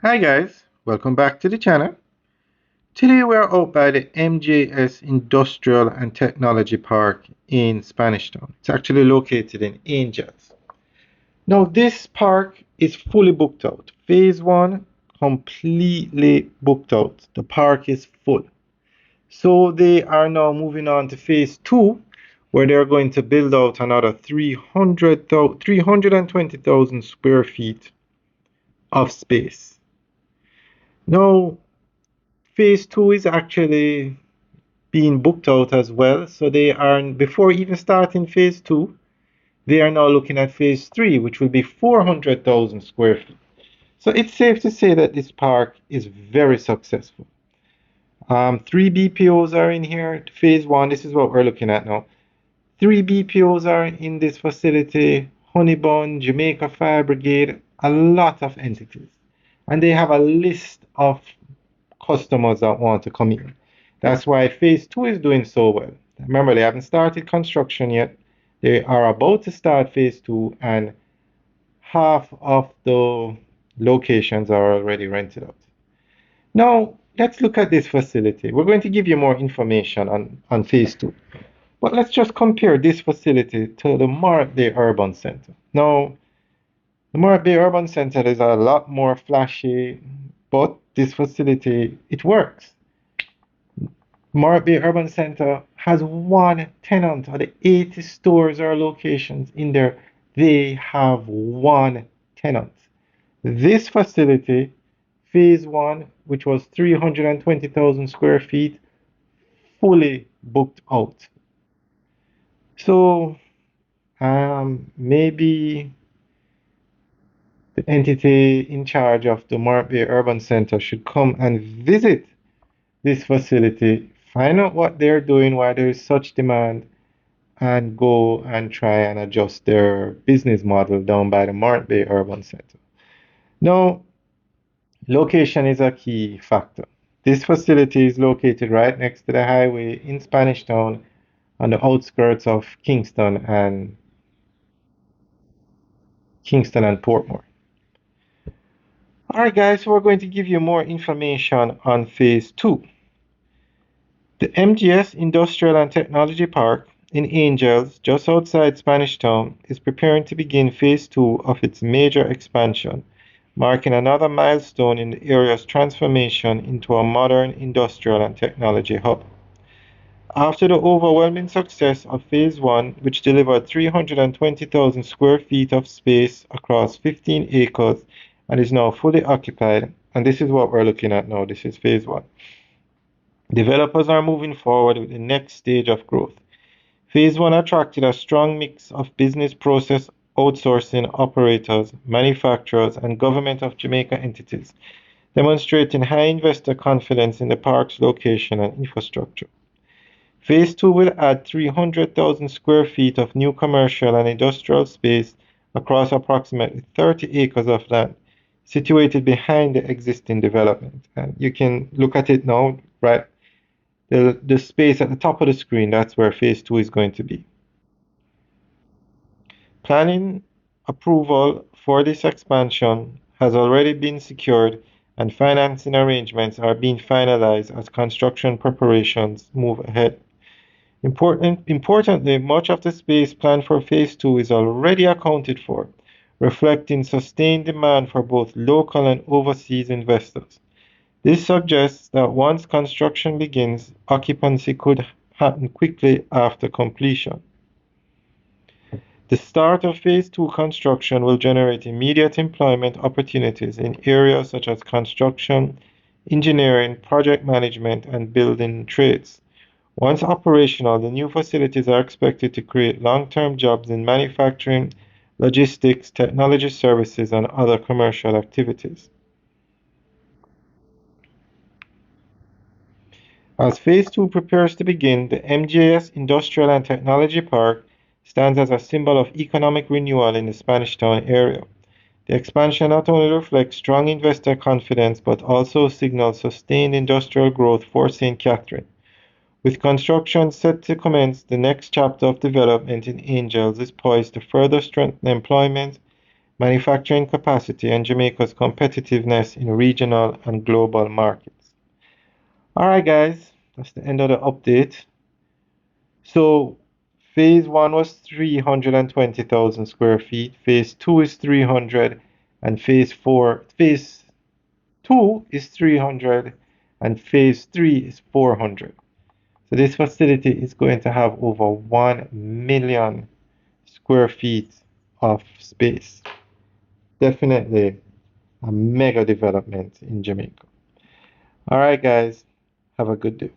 Hi guys, welcome back to the channel. Today we are out by the MJS Industrial and Technology Park in Spanish Town. It's actually located in Angels. Now this park is fully booked out. Phase 1 completely booked out. The park is full. So they are now moving on to phase 2 where they're going to build out another 320,000 square feet of space. Now phase 2 is actually being booked out as well. So they are, before even starting phase 2, they are now looking at phase 3, which will be 400,000 square feet. So it's safe to say that this park is very successful. Three BPOs are in here. Phase 1, this is what we're looking at now. Three BPOs are in this facility: Honeybun, Jamaica Fire Brigade, a lot of entities. And they have a list of customers that want to come in. That's why phase 2 is doing so well. Remember, they haven't started construction yet. They are about to start phase 2, and half of the locations are already rented out. Now, let's look at this facility. We're going to give you more information on phase 2. But let's just compare this facility to the Mark Bay Urban Center. Now, the Mark Bay Urban Center is a lot more flashy, but this facility, it works. Mark Bay Urban Center has one tenant. Out of the 80 stores or locations in there, they have one tenant. This facility, phase 1, which was 320,000 square feet, fully booked out. So maybe the entity in charge of the Mark Bay Urban Center should come and visit this facility, find out what they're doing, why there is such demand, and go and try and adjust their business model down by the Mark Bay Urban Center. Now, location is a key factor. This facility is located right next to the highway in Spanish Town on the outskirts of Kingston and Portmore. Alright guys, so we're going to give you more information on phase 2. The MGS Industrial and Technology Park in Angels, just outside Spanish Town, is preparing to begin phase 2 of its major expansion, marking another milestone in the area's transformation into a modern industrial and technology hub. After the overwhelming success of phase 1, which delivered 320,000 square feet of space across 15 acres and is now fully occupied, and this is what we're looking at now, this is phase 1. Developers are moving forward with the next stage of growth. Phase 1 attracted a strong mix of business process outsourcing operators, manufacturers, and Government of Jamaica entities, demonstrating high investor confidence in the park's location and infrastructure. Phase 2 will add 300,000 square feet of new commercial and industrial space across approximately 30 acres of land, situated behind the existing development. And you can look at it now, right? The space at the top of the screen, that's where phase 2 is going to be. Planning approval for this expansion has already been secured, and financing arrangements are being finalized as construction preparations move ahead. Importantly, much of the space planned for phase 2 is already accounted for, reflecting sustained demand for both local and overseas investors. This suggests that once construction begins, occupancy could happen quickly after completion. The start of phase 2 construction will generate immediate employment opportunities in areas such as construction, engineering, project management, and building trades. Once operational, the new facilities are expected to create long-term jobs in manufacturing, logistics, technology services, and other commercial activities. As phase 2 prepares to begin, the MJS Industrial and Technology Park stands as a symbol of economic renewal in the Spanish Town area. The expansion not only reflects strong investor confidence but also signals sustained industrial growth for St. Catherine. With construction set to commence, the next chapter of development in Angels is poised to further strengthen employment, manufacturing capacity, and Jamaica's competitiveness in regional and global markets. All right, guys, that's the end of the update. So, phase one was 320,000 square feet, phase two is 300, and phase two is 300, and phase three is 400. So, this facility is going to have over 1 million square feet of space. Definitely a mega development in Jamaica. All right, guys, have a good day.